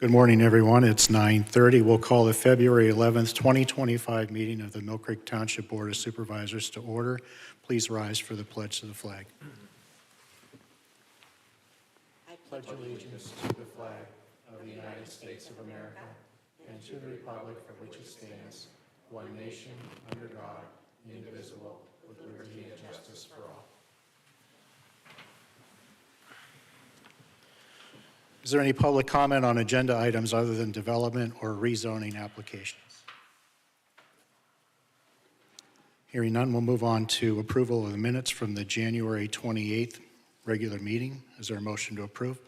Good morning, everyone. It's 9:30. We'll call the February 11th, 2025 meeting of the Mill Creek Township Board of Supervisors to order. Please rise for the pledge to the flag. I pledge allegiance to the flag of the United States of America and to the republic for which it stands, one nation, under God, indivisible, with liberty and justice for all. Is there any public comment on agenda items other than development or rezoning applications? Hearing none, we'll move on to approval of the minutes from the January 28th regular meeting. Is there a motion to approve?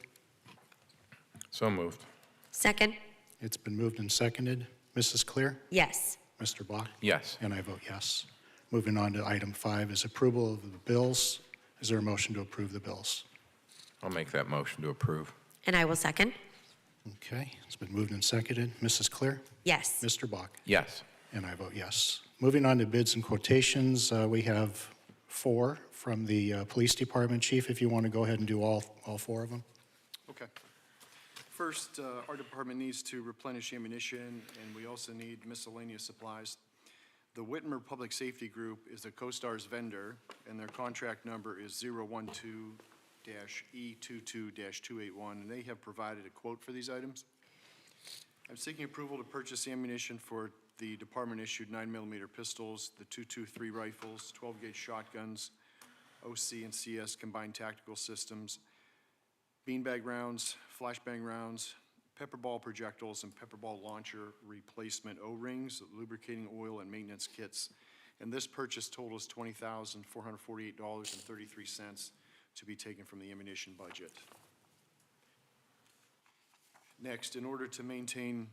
So moved. Second. It's been moved and seconded. Mrs. Clear? Yes. Mr. Bach? Yes. And I vote yes. Moving on to item 5 is approval of the bills. Is there a motion to approve the bills? I'll make that motion to approve. And I will second. Okay, it's been moved and seconded. Mrs. Clear? Yes. Mr. Bach? Yes. And I vote yes. Moving on to bids and quotations, we have 4 from the police department. Chief, if you want to go ahead and do all 4 of them. Okay. First, our department needs to replenish ammunition, and we also need miscellaneous supplies. The Whitmer Public Safety Group is a CoStar's vendor, and their contract number is 012-E22-281, and they have provided a quote for these items. I'm seeking approval to purchase ammunition for the department-issued 9mm pistols, the .223 rifles, 12-gauge shotguns, OC and CS combined tactical systems, beanbag rounds, flashbang rounds, pepper ball projectiles, and pepper ball launcher replacement O-rings, lubricating oil, and maintenance kits. And this purchase totals $20,448.33 to be taken from the ammunition budget. Next, in order to maintain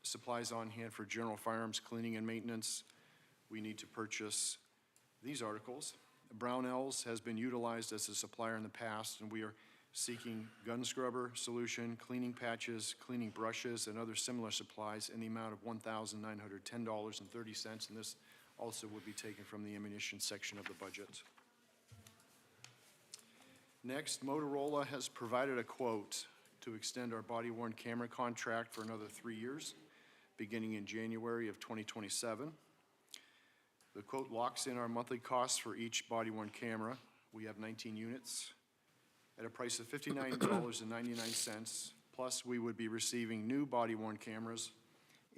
supplies on hand for general firearms cleaning and maintenance, we need to purchase these articles. Brownells has been utilized as a supplier in the past, and we are seeking gun scrubber solution, cleaning patches, cleaning brushes, and other similar supplies in the amount of $1,910.30, and this also would be taken from the ammunition section of the budget. Next, Motorola has provided a quote to extend our body-worn camera contract for another 3 years, beginning in January of 2027. The quote locks in our monthly costs for each body-worn camera. We have 19 units at a price of $59.99, plus we would be receiving new body-worn cameras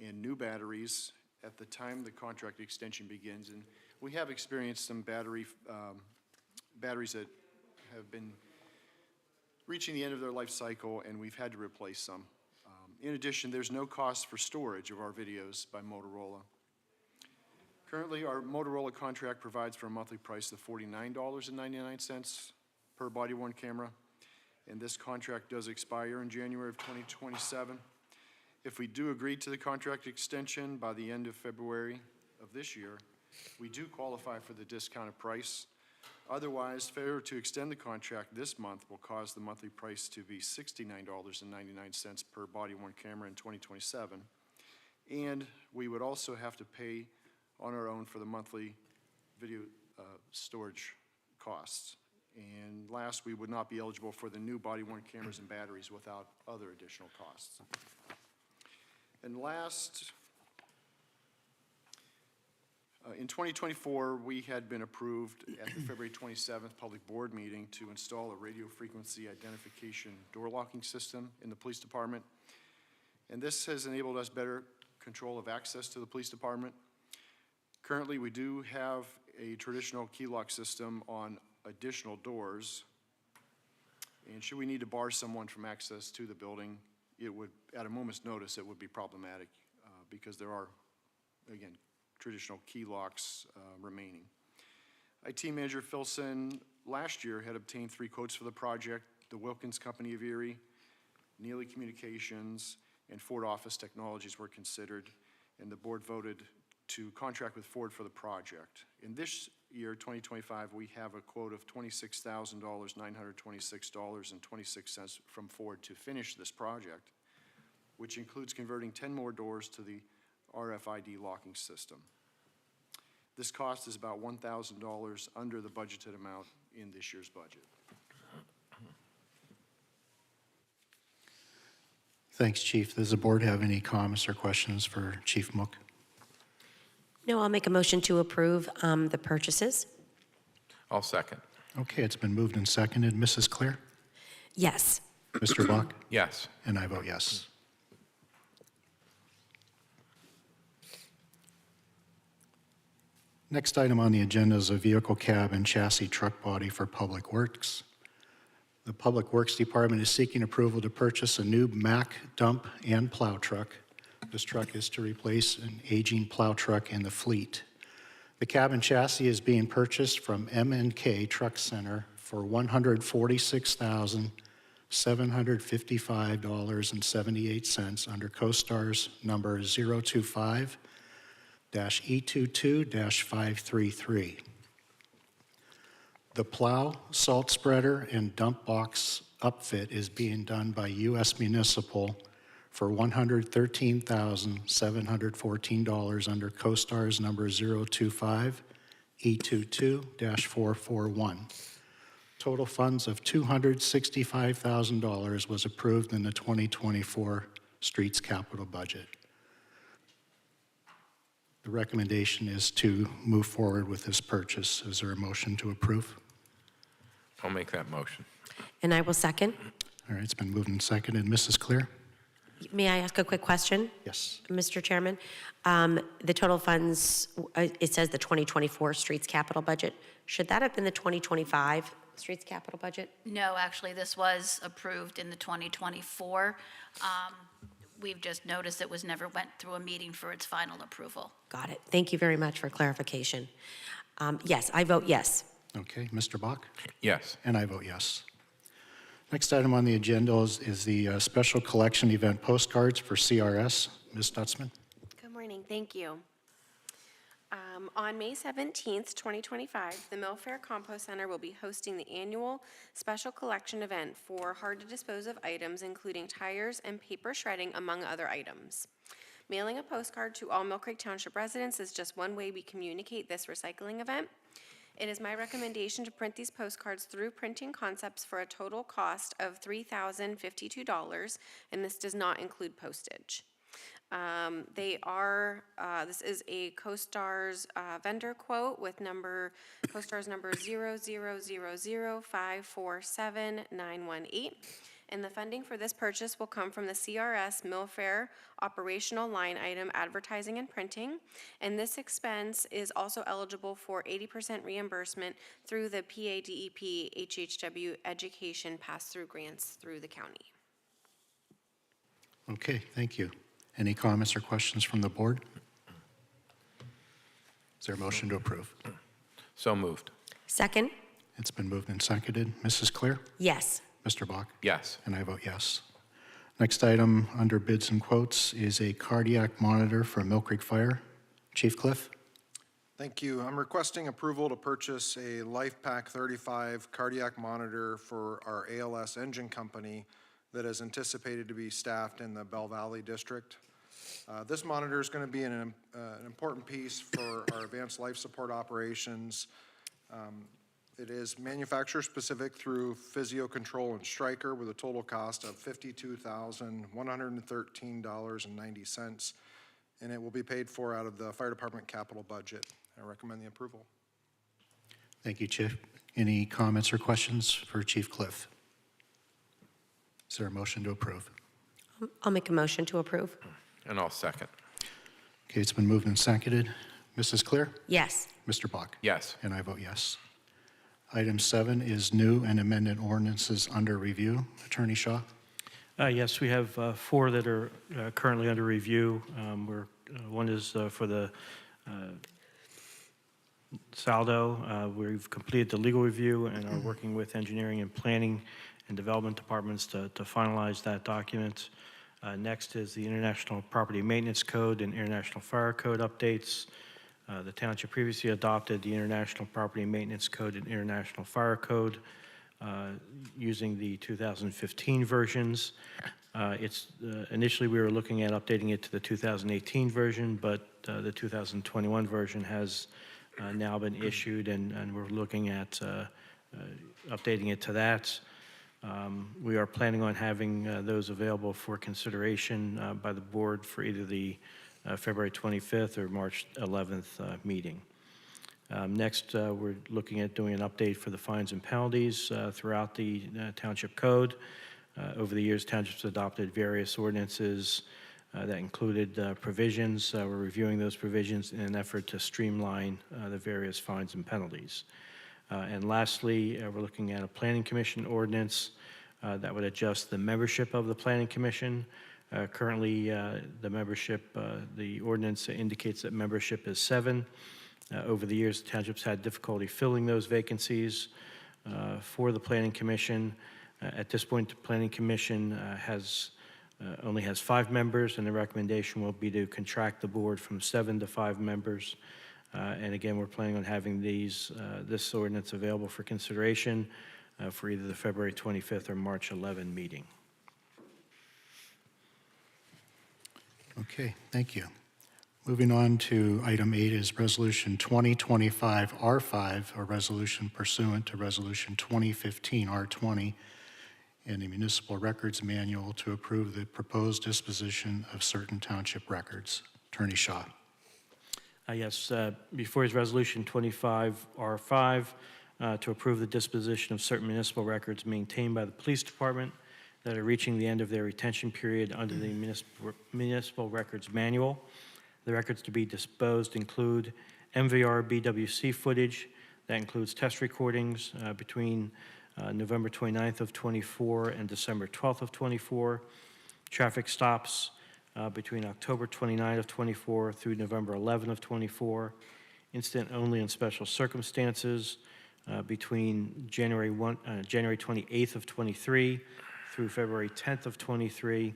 and new batteries at the time the contract extension begins. And we have experienced some batteries that have been reaching the end of their life cycle, and we've had to replace some. In addition, there's no cost for storage of our videos by Motorola. Currently, our Motorola contract provides for a monthly price of $49.99 per body-worn camera, and this contract does expire in January of 2027. If we do agree to the contract extension by the end of February of this year, we do qualify for the discounted price. Otherwise, failure to extend the contract this month will cause the monthly price to be $69.99 per body-worn camera in 2027, and we would also have to pay on our own for the monthly video storage costs. And last, we would not be eligible for the new body-worn cameras and batteries without other additional costs. And last, in 2024, we had been approved at the February 27th public board meeting to install a radio frequency identification door locking system in the police department. And this has enabled us better control of access to the police department. Currently, we do have a traditional key lock system on additional doors, and should we need to bar someone from access to the building, it would, at a moment's notice, it would be problematic because there are, again, traditional key locks remaining. IT Manager Filson last year had obtained 3 quotes for the project: the Wilkins Company of Erie, Neely Communications, and Ford Office Technologies were considered, and the board voted to contract with Ford for the project. In this year, 2025, we have a quote of $26,926.26 from Ford to finish this project, which includes converting 10 more doors to the RFID locking system. This cost is about $1,000 under the budgeted amount in this year's budget. Thanks, Chief. Does the board have any comments or questions for Chief Mook? No, I'll make a motion to approve the purchases. I'll second. Okay, it's been moved and seconded. Mrs. Claire? Yes. Mr. Bach? Yes. And I vote yes. Next item on the agenda is a vehicle cab and chassis truck body for Public Works. The Public Works Department is seeking approval to purchase a new Mack dump and plow truck. This truck is to replace an aging plow truck in the fleet. The cab and chassis is being purchased from M&K Truck Center for $146,755.78 under CoStar's number 025-E22-533. The plow, salt spreader, and dump box upfit is being done by U.S. Municipal for $113,714 under CoStar's number 025-E22-441. Total funds of $265,000 was approved in the 2024 Streets Capital Budget. The recommendation is to move forward with this purchase. Is there a motion to approve? I'll make that motion. And I will second. All right, it's been moved and seconded. Mrs. Clear? May I ask a quick question, Yes. Mr. Chairman? The total funds, it says the 2024 Streets Capital Budget. Should that have been the 2025 Streets Capital Budget? No, actually, this was approved in the 2024. We've just noticed it never went through a meeting for its final approval. Got it. Thank you very much for clarification. Yes, I vote yes. Okay, Mr. Bach? Yes. And I vote yes. Next item on the agenda is the special collection event postcards for CRS. Ms. Stutzman? Good morning, thank you. On May 17th, 2025, the Mill Fair Compost Center will be hosting the annual special collection event for hard-to-dispose-of items, including tires and paper shredding, among other items. Mailing a postcard to all Mill Creek Township residents is just one way we communicate this recycling event. It is my recommendation to print these postcards through Printing Concepts for a total cost of $3,052, and this does not include postage. This is a CoStar's vendor quote with CoStar's number 0000547,918. And the funding for this purchase will come from the CRS Mill Fair operational line item advertising and printing. And this expense is also eligible for 80% reimbursement through the PADEP HHW education pass-through grants through the county. Okay, thank you. Any comments or questions from the board? Is there a motion to approve? So moved. Second? It's been moved and seconded. Mrs. Clear? Yes. Mr. Bach? Yes. And I vote yes. Next item under bids and quotes is a cardiac monitor for Mill Creek Fire. Chief Cliff? Thank you. I'm requesting approval to purchase a LifePak 35 cardiac monitor for our ALS engine company that is anticipated to be staffed in the Bell Valley District. This monitor is going to be an important piece for our advanced life support operations. It is manufacturer specific through Physio Control and Stryker with a total cost of $52,113.90, and it will be paid for out of the fire department capital budget. I recommend the approval. Thank you, Chief. Any comments or questions for Chief Cliff? Is there a motion to approve? I'll make a motion to approve. And I'll second. Okay, it's been moved and seconded. Mrs. Clear? Yes. Mr. Bach? Yes. And I vote yes. Item 7 is new and amended ordinances under review. Attorney Shaw? Yes, we have 4 that are currently under review. One is for the saldo. We've completed the legal review and are working with engineering and planning and development departments to finalize that document. Next is the International Property Maintenance Code and International Fire Code updates. The township previously adopted the International Property Maintenance Code and International Fire Code using the 2015 versions. Initially we were looking at updating it to the 2018 version, but the 2021 version has now been issued, and we're looking at updating it to that. We are planning on having those available for consideration by the board for either the February 25th or March 11th meeting. Next, we're looking at doing an update for the fines and penalties throughout the township code. Over the years, townships adopted various ordinances that included provisions. We're reviewing those provisions in an effort to streamline the various fines and penalties. And lastly, we're looking at a planning commission ordinance that would adjust the membership of the planning commission. Currently, the membership, the ordinance indicates that membership is 7. Over the years, townships had difficulty filling those vacancies for the planning commission. At this point, the planning commission only has 5 members, and the recommendation will be to contract the board from 7 to 5 members. And again, we're planning on having this ordinance available for consideration for either the February 25th or March 11 meeting. Okay, thank you. Moving on to item 8 is Resolution 2025-R5, a resolution pursuant to Resolution 2015-R20 and the Municipal Records Manual to approve the proposed disposition of certain township records. Attorney Shaw. Yes, before is Resolution 25-R5 to approve the disposition of certain municipal records maintained by the police department that are reaching the end of their retention period under the Municipal Records Manual. The records to be disposed include MVR BWC footage. That includes test recordings between November 29th of 24 and December 12th of 24, traffic stops between October 29th of 24 through November 11th of 24, incident only and special circumstances between January 28th of 23 through February 10th of 23,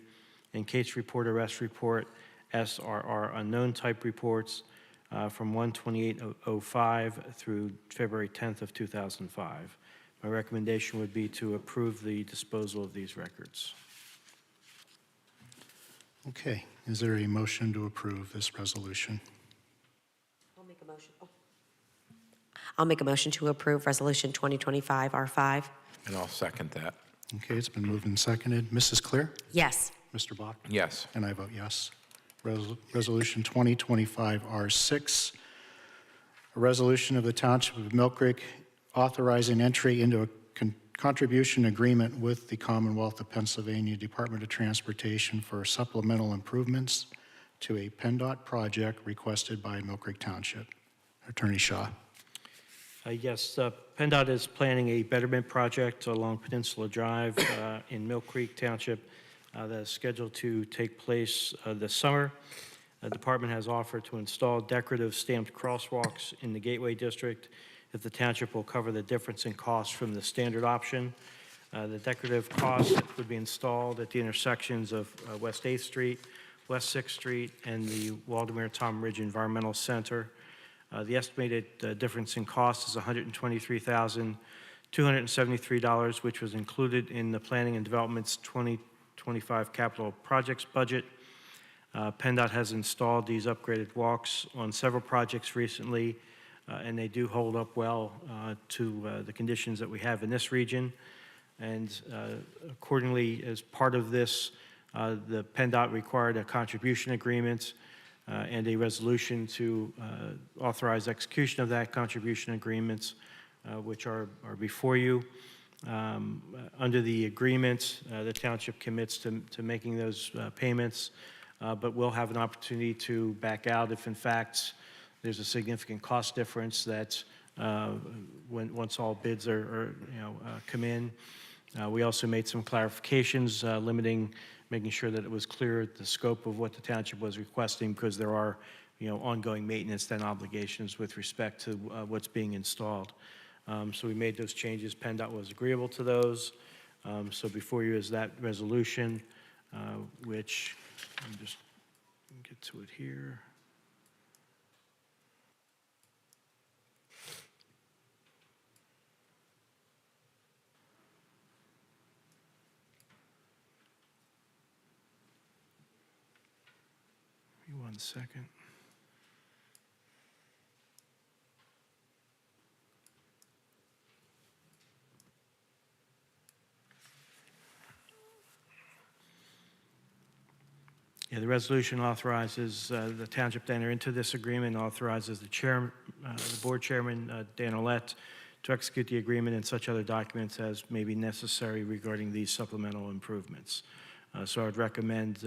and case report, arrest report, SRR unknown type reports from 1/28/05 through February 10th of 2005. My recommendation would be to approve the disposal of these records. Okay, is there a motion to approve this resolution? I'll make a motion. I'll make a motion to approve Resolution 2025-R5. And I'll second that. Okay, it's been moved and seconded. Mrs. Clear? Yes. Mr. Bach? Yes. And I vote yes. Resolution 2025-R6, a resolution of the Township of Mill Creek authorizing entry into a contribution agreement with the Commonwealth of Pennsylvania Department of Transportation for supplemental improvements to a PennDOT project requested by Mill Creek Township. Attorney Shaw. Yes, PennDOT is planning a betterment project along Peninsula Drive in Mill Creek Township that is scheduled to take place this summer. The department has offered to install decorative stamped crosswalks in the Gateway District if the township will cover the difference in cost from the standard option. The decorative costs would be installed at the intersections of West 8th Street, West 6th Street, and the Waldemar Tom Ridge Environmental Center. The estimated difference in cost is $123,273, which was included in the Planning and Development's 2025 capital projects budget. PennDOT has installed these upgraded walks on several projects recently, and they do hold up well to the conditions that we have in this region. And accordingly, as part of this, the PennDOT required a contribution agreement and a resolution to authorize execution of that contribution agreement, which are before you. Under the agreement, the township commits to making those payments, but will have an opportunity to back out if, in fact, there's a significant cost difference that once all bids come in. We also made some clarifications making sure that it was clear the scope of what the township was requesting, because there are ongoing maintenance and obligations with respect to what's being installed. So we made those changes. PennDOT was agreeable to those. So before you is that resolution, which let me just get to it here. Give me 1 second. Yeah, the resolution authorizes the township to enter into this agreement, authorizes the board chairman, Dan Olet, to execute the agreement and such other documents as may be necessary regarding these supplemental improvements. So I would recommend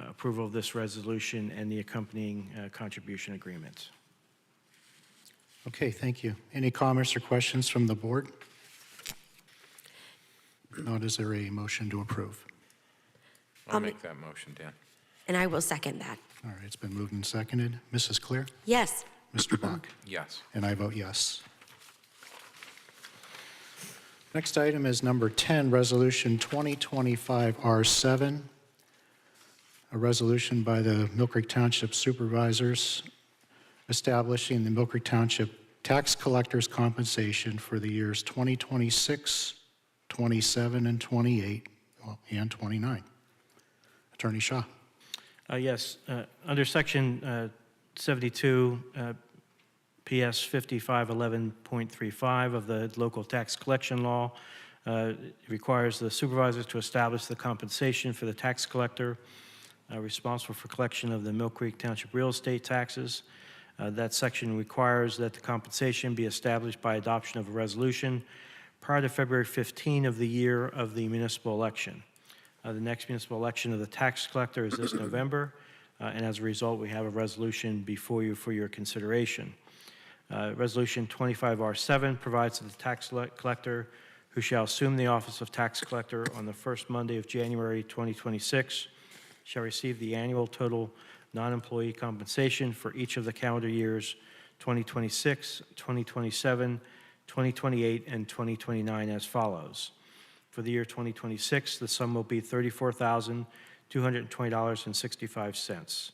approval of this resolution and the accompanying contribution agreement. Okay, thank you. Any comments or questions from the board? If not, is there a motion to approve? I'll make that motion, Dan. And I will second that. All right, it's been moved and seconded. Mrs. Clear? Yes. Mr. Bach? Yes. And I vote yes. Next item is number 10, Resolution 2025-R7, a resolution by the Mill Creek Township Supervisors establishing the Mill Creek Township tax collector's compensation for the years 2026, 27, and 28, and 29. Attorney Shaw. Yes, under Section 72, PS 5511.35 of the local tax collection law, it requires the supervisors to establish the compensation for the tax collector responsible for collection of the Mill Creek Township real estate taxes. That section requires that the compensation be established by adoption of a resolution prior to February 15 of the year of the municipal election. The next municipal election of the tax collector is this November, and as a result, we have a resolution before you for your consideration. Resolution 25R7 provides that the tax collector who shall assume the office of tax collector on the first Monday of January 2026 shall receive the annual total non-employee compensation for each of the calendar years 2026, 2027, 2028, and 2029 as follows. For the year 2026, the sum will be $34,220.65.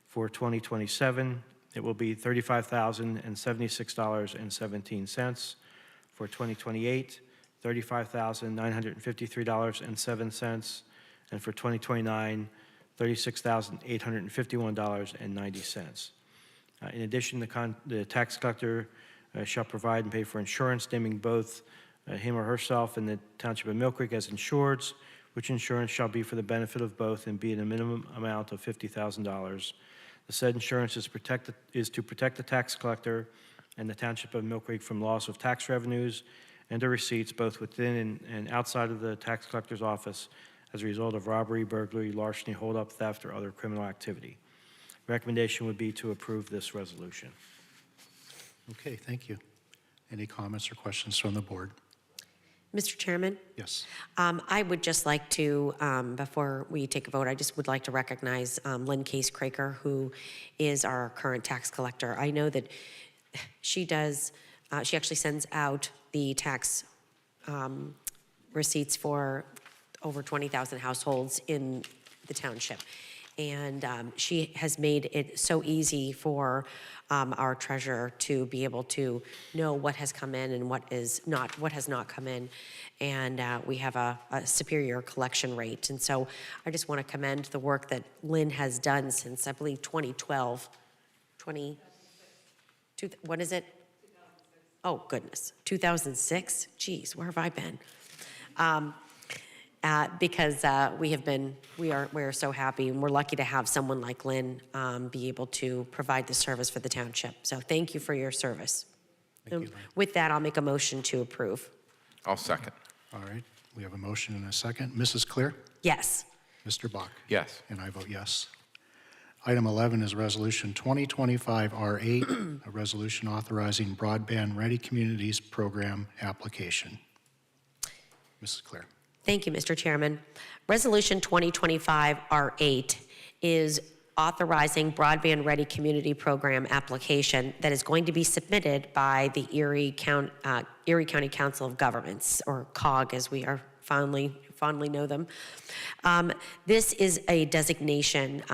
For 2027, it will be $35,076.17. For 2028, $35,953.07. And for 2029, $36,851.90. In addition, the tax collector shall provide and pay for insurance, naming both him or herself and the Township of Mill Creek as insureds, which insurance shall be for the benefit of both and be in a minimum amount of $50,000. The said insurance is to protect the tax collector and the Township of Mill Creek from loss of tax revenues and or receipts both within and outside of the tax collector's office as a result of robbery, burglary, larceny, holdup, theft, or other criminal activity. Recommendation would be to approve this resolution. Okay, thank you. Any comments or questions from the board? Mr. Chairman? Yes. I would just like to, before we take a vote, I just would like to recognize Lynn Case-Craker, who is our current tax collector. I know that she does, she actually sends out the tax receipts for over 20,000 households in the township. And she has made it so easy for our treasurer to be able to know what has come in and what has not come in. And we have a superior collection rate. And so I just want to commend the work that Lynn has done since, I believe, 2012. What is it? 2006. Oh, goodness. 2006? Geez, where have I been? Because we are so happy, and we're lucky to have someone like Lynn be able to provide the service for the township. So thank you for your service. Thank you, Lynn. With that, I'll make a motion to approve. I'll second. All right, we have a motion and a second. Mrs. Clear? Yes. Mr. Bach? Yes. And I vote yes. Item 11 is Resolution 2025-R8, a resolution authorizing Broadband Ready Communities Program application. Mrs. Clear. Thank you, Mr. Chairman. Resolution 2025-R8 is authorizing Broadband Ready Community Program application that is going to be submitted by the Erie County Council of Governments, or COG as we are fondly know them. This is a designation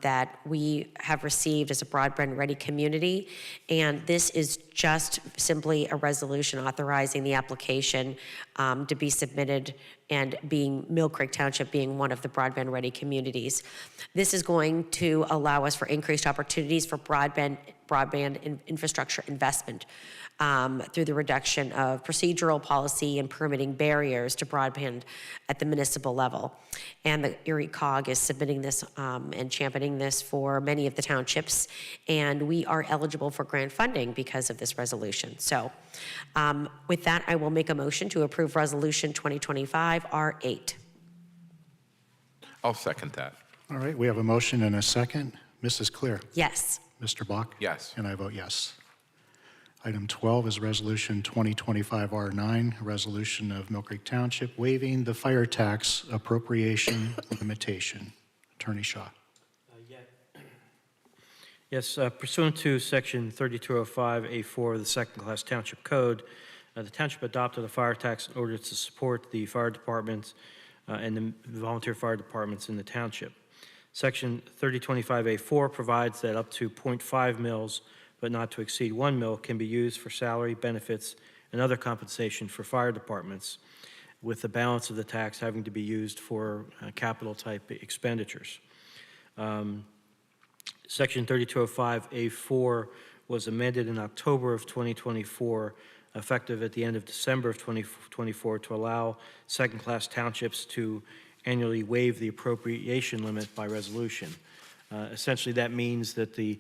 that we have received as a Broadband Ready community, and this is just simply a resolution authorizing the application to be submitted and Mill Creek Township being one of the broadband-ready communities. This is going to allow us for increased opportunities for broadband infrastructure investment through the reduction of procedural, policy, and permitting barriers to broadband at the municipal level. And the Erie COG is submitting this and championing this for many of the townships, and we are eligible for grant funding because of this resolution. So with that, I will make a motion to approve Resolution 2025 R8. I'll second that. All right, we have a motion and a second. Mrs. Clear? Yes. Mr. Bach? Yes. And I vote yes. Item 12 is Resolution 2025 R9, a resolution of Mill Creek Township waiving the fire tax appropriation limitation. Attorney Shaw. Yes, pursuant to Section 3205A4 of the Second-Class Township Code, the township adopted a fire tax in order to support the fire departments and the volunteer fire departments in the township. Section 3025A4 provides that up to 0.5 mils, but not to exceed 1 mil, can be used for salary, benefits, and other compensation for fire departments, with the balance of the tax having to be used for capital-type expenditures. Section 3205A4 was amended in October of 2024, effective at the end of December of 2024, to allow second-class townships to annually waive the appropriation limit by resolution. Essentially, that means that the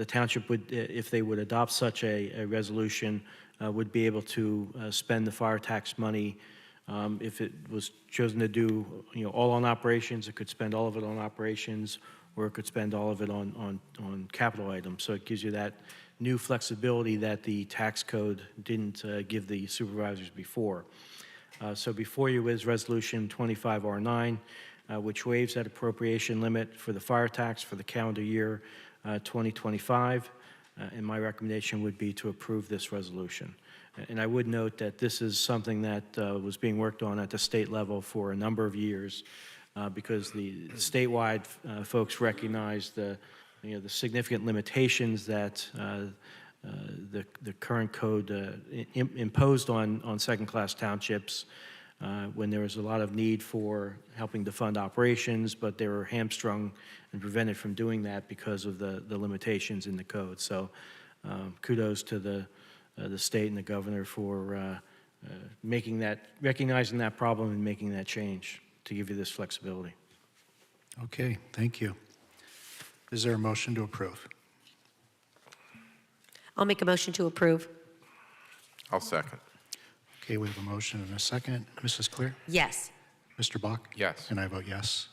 township would, if they would adopt such a resolution, would be able to spend the fire tax money. If it was chosen to do, all on operations, it could spend all of it on operations, or it could spend all of it on capital items. So it gives you that new flexibility that the tax code didn't give the supervisors before. So before you is Resolution 25R9, which waives that appropriation limit for the fire tax for the calendar year 2025, and my recommendation would be to approve this resolution. And I would note that this is something that was being worked on at the state level for a number of years, because the statewide folks recognize the significant limitations that the current code imposed on second-class townships when there was a lot of need for helping to fund operations, but they were hamstrung and prevented from doing that because of the limitations in the code. So kudos to the state and the governor for recognizing that problem and making that change to give you this flexibility. Okay, thank you. Is there a motion to approve? I'll make a motion to approve. I'll second. Okay, we have a motion and a second. Mrs. Clear? Yes. Mr. Bach? Yes. And I vote yes.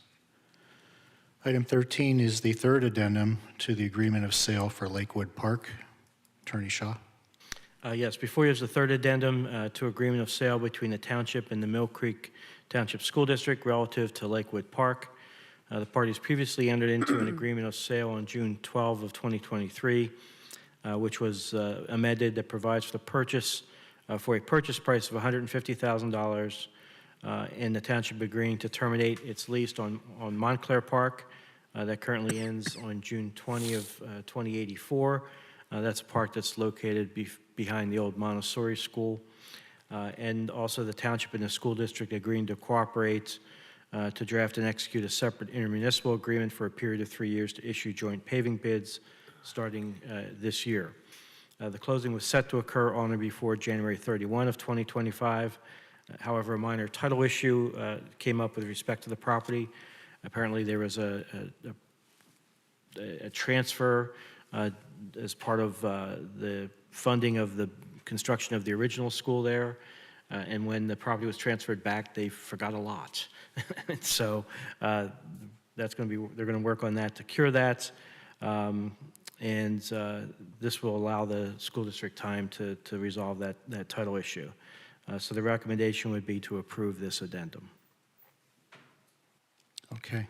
Item 13 is the third addendum to the agreement of sale for Lakewood Park. Attorney Shaw. Yes, before you is the third addendum to agreement of sale between the township and the Mill Creek Township School District relative to Lakewood Park. The parties previously entered into an agreement of sale on June 12 of 2023, which was amended, that provides for the purchase for a purchase price of $150,000, and the township agreeing to terminate its lease on Montclair Park that currently ends on June 20 of 2084. That's a park that's located behind the old Montessori school. And also the township and the school district agreeing to cooperate to draft and execute a separate intermunicipal agreement for a period of 3 years to issue joint paving bids starting this year. The closing was set to occur on or before January 31 of 2025. However, a minor title issue came up with respect to the property. Apparently, there was a transfer as part of the funding of the construction of the original school there. And when the property was transferred back, they forgot a lot. So that's going to be, they're going to work on that to cure that. And this will allow the school district time to resolve that title issue. So the recommendation would be to approve this addendum. Okay.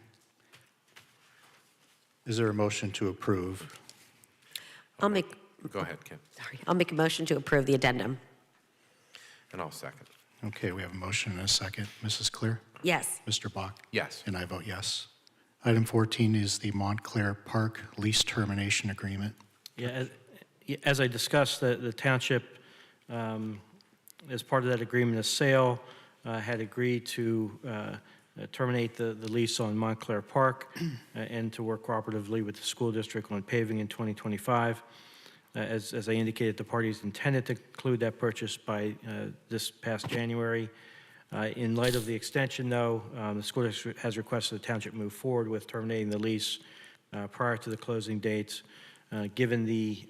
Is there a motion to approve? I'll make Go ahead, Kim. a motion to approve the addendum. And I'll second. Okay, we have a motion and a second. Mrs. Clear? Yes. Mr. Bach? Yes. And I vote yes. Item 14 is the Montclair Park lease termination agreement. Yeah, as I discussed, the township, as part of that agreement of sale, had agreed to terminate the lease on Montclair Park and to work cooperatively with the school district on paving in 2025. As I indicated, the parties intended to conclude that purchase by this past January. In light of the extension, though, the school district has requested the township move forward with terminating the lease prior to the closing dates. Given the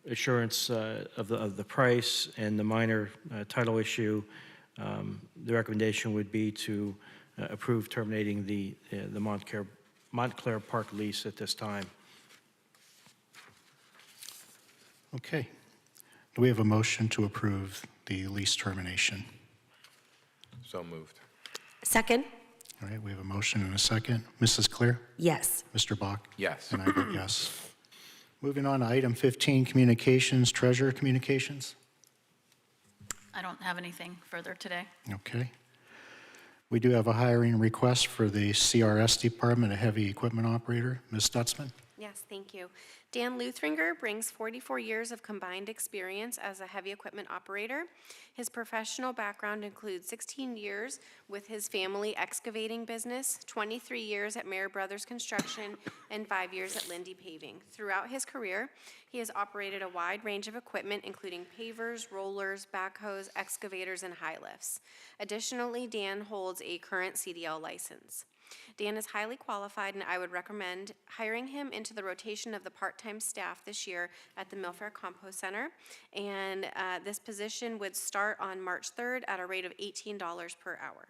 assurance of the price and the minor title issue, the recommendation would be to approve terminating the Montclair Park lease at this time. Okay. Do we have a motion to approve the lease termination? So moved. Second? All right, we have a motion and a second. Mrs. Clear? Yes. Mr. Bach? Yes. And I vote yes. Moving on to item 15, communications, treasurer communications. I don't have anything further today. Okay. We do have a hiring request for the CRS department, a heavy equipment operator. Ms. Stutzman? Yes, thank you. Dan Luthringer brings 44 years of combined experience as a heavy equipment operator. His professional background includes 16 years with his family excavating business, 23 years at Mayer Brothers Construction, and 5 years at Lindy Paving. Throughout his career, he has operated a wide range of equipment, including pavers, rollers, backhoes, excavators, and high lifts. Additionally, Dan holds a current CDL license. Dan is highly qualified, and I would recommend hiring him into the rotation of the part-time staff this year at the Millfair Compost Center. And this position would start on March 3rd at a rate of $18 per hour.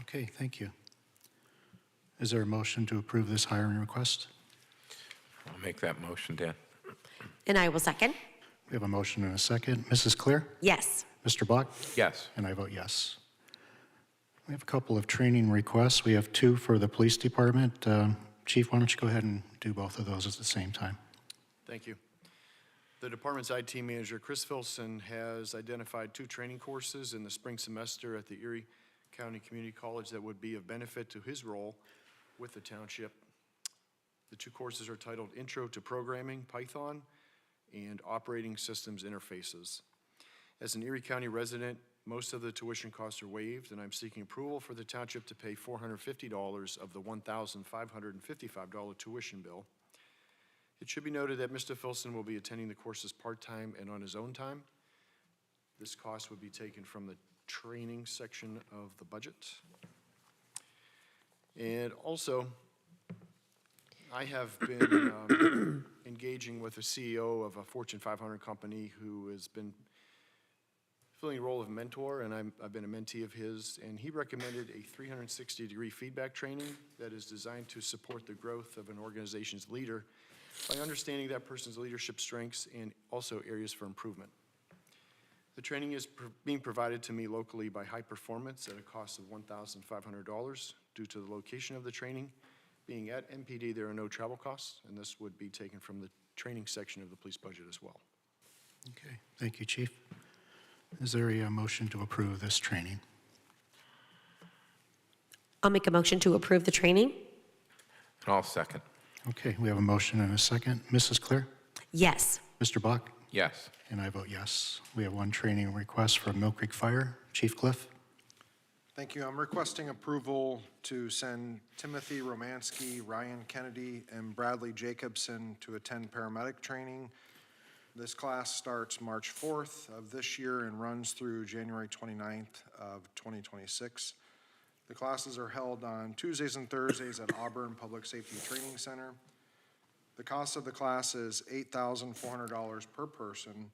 Okay, thank you. Is there a motion to approve this hiring request? I'll make that motion, Dan. And I will second. We have a motion and a second. Mrs. Clear? Yes. Mr. Bach? Yes. And I vote yes. We have a couple of training requests. We have two for the police department. Chief, why don't you go ahead and do both of those at the same time? Thank you. The department's IT manager, Chris Filson, has identified 2 training courses in the spring semester at the Erie County Community College that would be of benefit to his role with the township. The 2 courses are titled Intro to Programming, Python, and Operating Systems Interfaces. As an Erie County resident, most of the tuition costs are waived, and I'm seeking approval for the township to pay $450 of the $1,555 tuition bill. It should be noted that Mr. Filson will be attending the courses part-time and on his own time. This cost would be taken from the training section of the budget. And also, I have been engaging with the CEO of a Fortune 500 company who has been filling the role of mentor, and I've been a mentee of his, and he recommended a 360-degree feedback training that is designed to support the growth of an organization's leader by understanding that person's leadership strengths and also areas for improvement. The training is being provided to me locally by High Performance at a cost of $1,500. Due to the location of the training being at MPD, there are no travel costs, and this would be taken from the training section of the police budget as well. Okay, thank you, Chief. Is there a motion to approve this training? I'll make a motion to approve the training. And I'll second. Okay, we have a motion and a second. Mrs. Clear? Yes. Mr. Bach? Yes. And I vote yes. We have one training request from Mill Creek Fire. Chief Cliff? Thank you. I'm requesting approval to send Timothy Romansky, Ryan Kennedy, and Bradley Jacobson to attend paramedic training. This class starts March 4th of this year and runs through January 29th of 2026. The classes are held on Tuesdays and Thursdays at Auburn Public Safety Training Center. The cost of the class is $8,400 per person.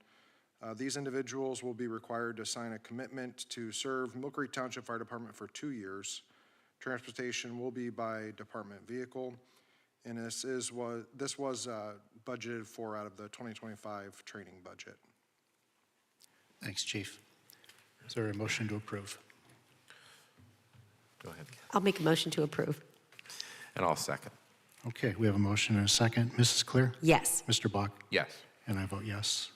These individuals will be required to sign a commitment to serve Mill Creek Township Fire Department for 2 years. Transportation will be by department vehicle, and this was budgeted for out of the 2025 training budget. Thanks, Chief. Is there a motion to approve? Go ahead. I'll make a motion to approve. And I'll second. Okay, we have a motion and a second. Mrs. Clear? Yes. Mr. Bach? Yes. And I vote yes.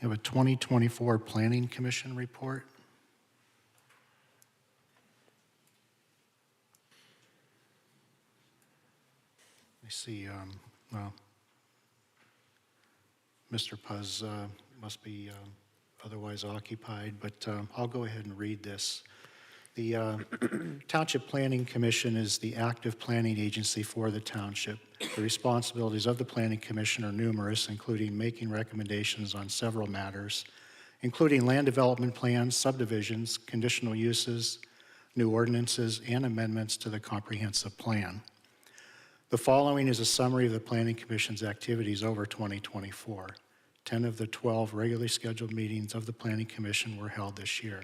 We have a 2024 Planning Commission report. I see, well, Mr. Puz must be otherwise occupied, but I'll go ahead and read this. The Township Planning Commission is the active planning agency for the township. The responsibilities of the Planning Commission are numerous, including making recommendations on several matters, including land development plans, subdivisions, conditional uses, new ordinances, and amendments to the comprehensive plan. The following is a summary of the Planning Commission's activities over 2024. 10 of the 12 regularly scheduled meetings of the Planning Commission were held this year.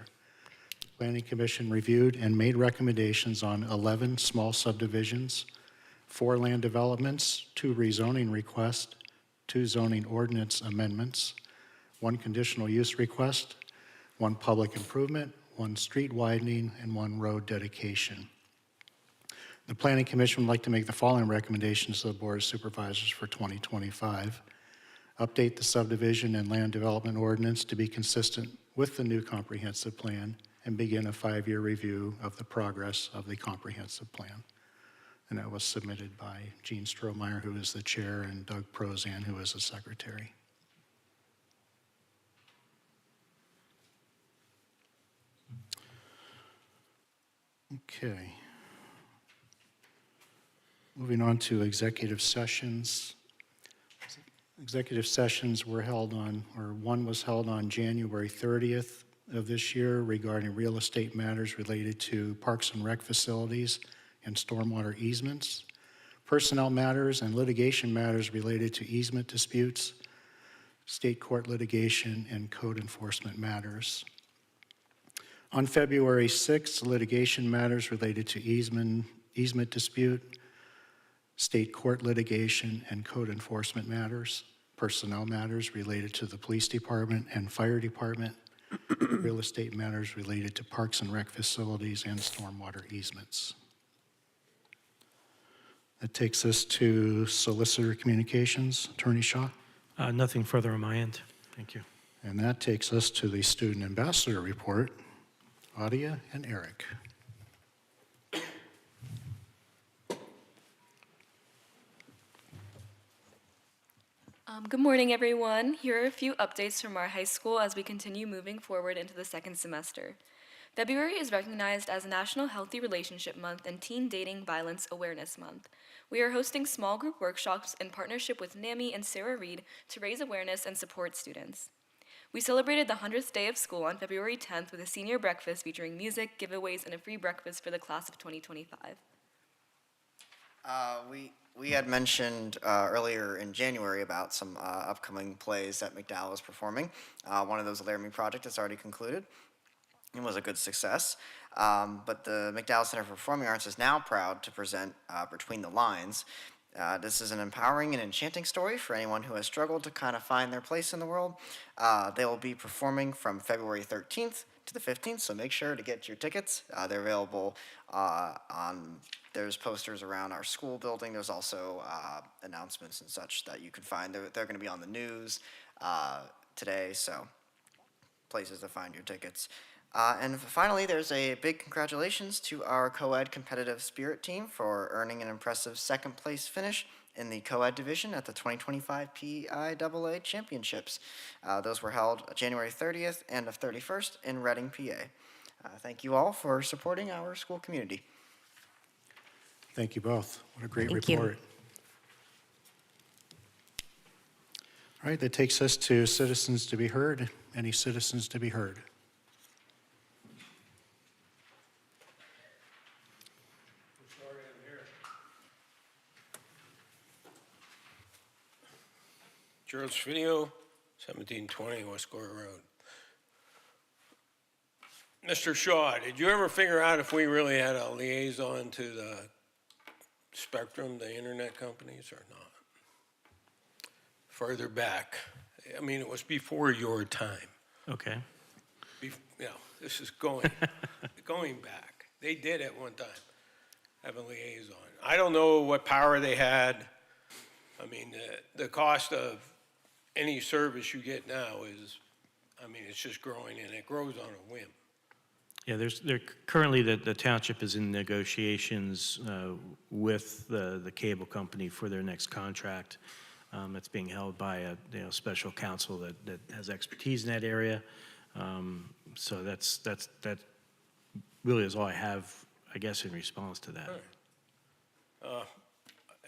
The Planning Commission reviewed and made recommendations on 11 small subdivisions, 4 land developments, 2 rezoning requests, 2 zoning ordinance amendments, 1 conditional use request, 1 public improvement, 1 street widening, and 1 road dedication. The Planning Commission would like to make the following recommendations to the Board of Supervisors for 2025. Update the subdivision and land development ordinance to be consistent with the new comprehensive plan and begin a 5-year review of the progress of the comprehensive plan. And that was submitted by Gene Strohmeyer, who is the chair, and Doug Prozan, who is the secretary. Okay. Moving on to executive sessions. Executive sessions were held on, or one was held on January 30th of this year regarding real estate matters related to parks and rec facilities and stormwater easements, personnel matters and litigation matters related to easement disputes, state court litigation, and code enforcement matters. On February 6th, litigation matters related to easement dispute, state court litigation, and code enforcement matters, personnel matters related to the police department and fire department, real estate matters related to parks and rec facilities and stormwater easements. That takes us to solicitor communications. Attorney Shaw? Nothing further on my end. Thank you. And that takes us to the student ambassador report. Adia and Eric. Good morning, everyone. Here are a few updates from our high school as we continue moving forward into the second semester. February is recognized as National Healthy Relationship Month and Teen Dating Violence Awareness Month. We are hosting small group workshops in partnership with NAMI and Sarah Reed to raise awareness and support students. We celebrated the 100th day of school on February 10th with a senior breakfast featuring music, giveaways, and a free breakfast for the class of 2025. We had mentioned earlier in January about some upcoming plays that McDowell is performing. One of those, the Laramie Project, has already concluded and was a good success. But the McDowell Center for Performing Arts is now proud to present Between the Lines. This is an empowering and enchanting story for anyone who has struggled to kind of find their place in the world. They will be performing from February 13th to the 15th, so make sure to get your tickets. They're available there's posters around our school building. There's also announcements and such that you can find. They're going to be on the news today, so places to find your tickets. And finally, there's a big congratulations to our co-ed competitive spirit team for earning an impressive second place finish in the co-ed division at the 2025 PIAA Championships. Those were held January 30th and the 31st in Reading, PA. Thank you all for supporting our school community. Thank you both. What a great Thank you. report. All right, that takes us to citizens to be heard. Any citizens to be heard? Gerald Sfinio, 1720 West Gore Road. Mr. Shaw, did you ever figure out if we really had a liaison to the Spectrum, the internet companies, or not? Further back. I mean, it was before your time. Okay. This is going back. They did at one time have a liaison. I don't know what power they had. I mean, the cost of any service you get now is, it's just growing, and it grows on a whim. Yeah, currently the township is in negotiations with the cable company for their next contract. It's being held by a, special counsel that has expertise in that area. So that really is all I have, I guess, in response to that.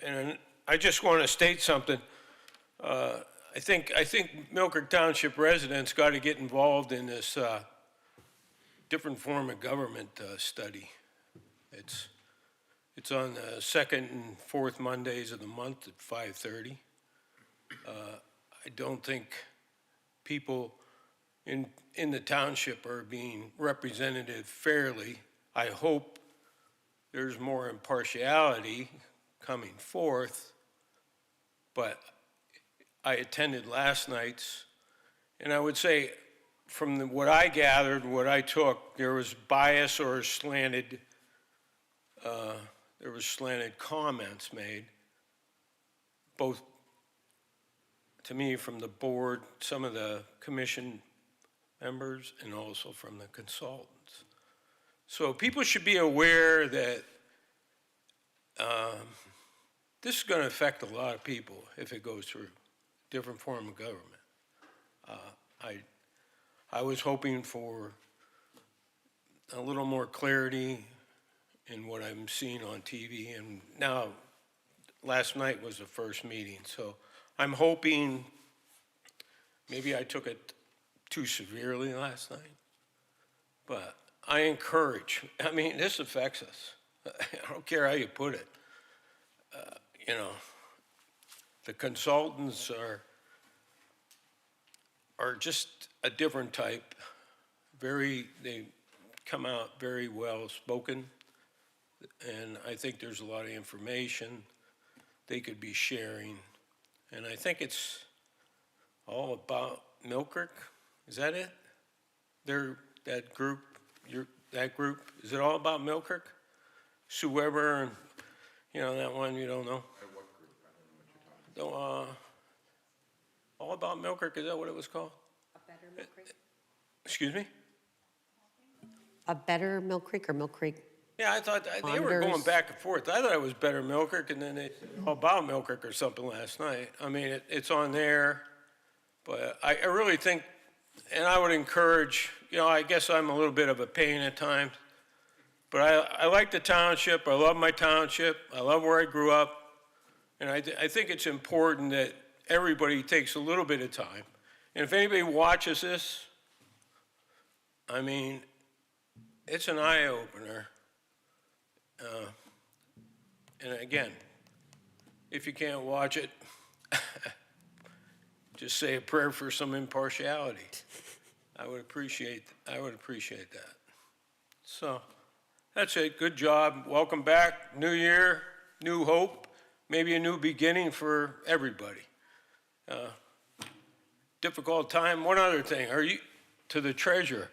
And I just want to state something. I think Milford Township residents got to get involved in this different form of government study. It's on the second and fourth Mondays of the month at 5:30. I don't think people in the township are being represented fairly. I hope there's more impartiality coming forth, but I attended last night's, and I would say from what I gathered, what I took, there was bias or slanted comments made, both to me from the board, some of the commission members, and also from the consultants. So people should be aware that this is going to affect a lot of people if it goes through different form of government. I was hoping for a little more clarity in what I'm seeing on TV, and now last night was the first meeting, so I'm hoping, maybe I took it too severely last night, but I encourage, I mean, this affects us. I don't care how you put it. The consultants are just a different type. They come out very well spoken, and I think there's a lot of information they could be sharing. And I think it's all about Milkirk. Is that it? That group, is it all about Milkirk? Sue Weber and, that one you don't know? What group? I don't know what you're talking about. All about Milkirk, is that what it was called? A Better Mill Creek? Excuse me? A Better Mill Creek or Mill Creek? Yeah, I thought they were going Monitors. back and forth. I thought it was Better Milkirk, and then they said all about Milkirk or something last night. I mean, it's on there, but I really think, and I would encourage, I guess I'm a little bit of a pain at times, but I like the township. I love my township. I love where I grew up, and I think it's important that everybody takes a little bit of time. And if anybody watches this, I mean, it's an eye-opener. And again, if you can't watch it, just say a prayer for some impartiality. I would appreciate that. So that's it. Good job. Welcome back. New year, new hope, maybe a new beginning for everybody. Difficult time. One other thing, to the treasurer,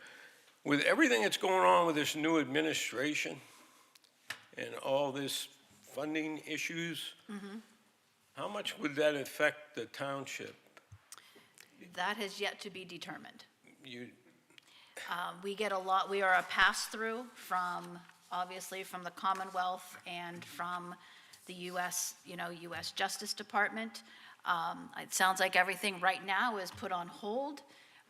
with everything that's going on with this new administration and all this funding issues, how much would that affect the township? That has yet to be determined. We get a lot, we are a pass-through obviously from the Commonwealth and from the U.S., U.S. Justice Department. It sounds like everything right now is put on hold,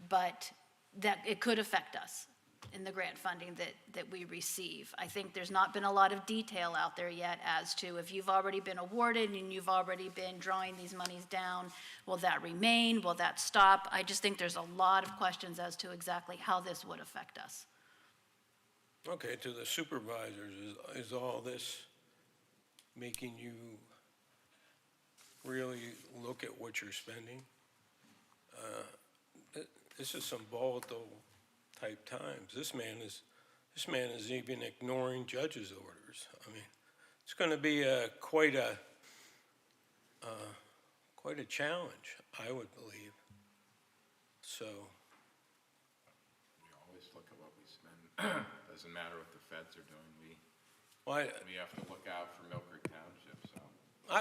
but that it could affect us in the grant funding that we receive. I think there's not been a lot of detail out there yet as to if you've already been awarded and you've already been drawing these monies down, will that remain? Will that stop? I just think there's a lot of questions as to exactly how this would affect us. Okay, to the supervisors, is all this making you really look at what you're spending? This is some volatile type times. This man is even ignoring judges' orders. I mean, it's going to be quite a challenge, I would believe. So We always look at what we spend. Doesn't matter what the feds are doing. We have to look out for Mill Creek Township, so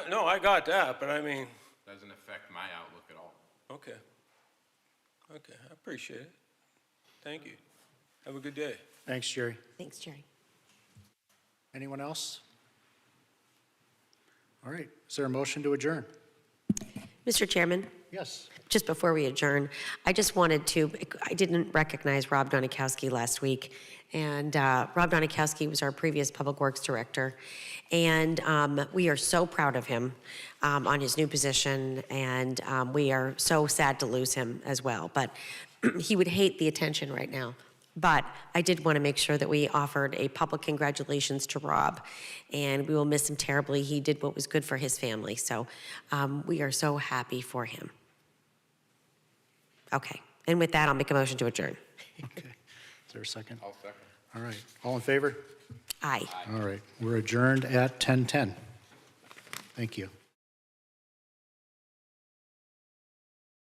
no, I got that, but I mean, doesn't affect my outlook at all. okay, I appreciate it. Thank you. Have a good day. Thanks, Jerry. Thanks, Jerry. Anyone else? All right, is there a motion to adjourn? Mr. Chairman, Yes. just before we adjourn, I just wanted to, I didn't recognize Rob Donikowski last week, and Rob Donikowski was our previous Public Works Director, and we are so proud of him on his new position, and we are so sad to lose him as well, but he would hate the attention right now. But I did want to make sure that we offered a public congratulations to Rob, and we will miss him terribly. He did what was good for his family, so we are so happy for him. Okay, and with that, I'll make a motion to adjourn. Okay. Is there a second? I'll second. All right. All in favor? Aye. All right. We're adjourned at 10:10. Thank you.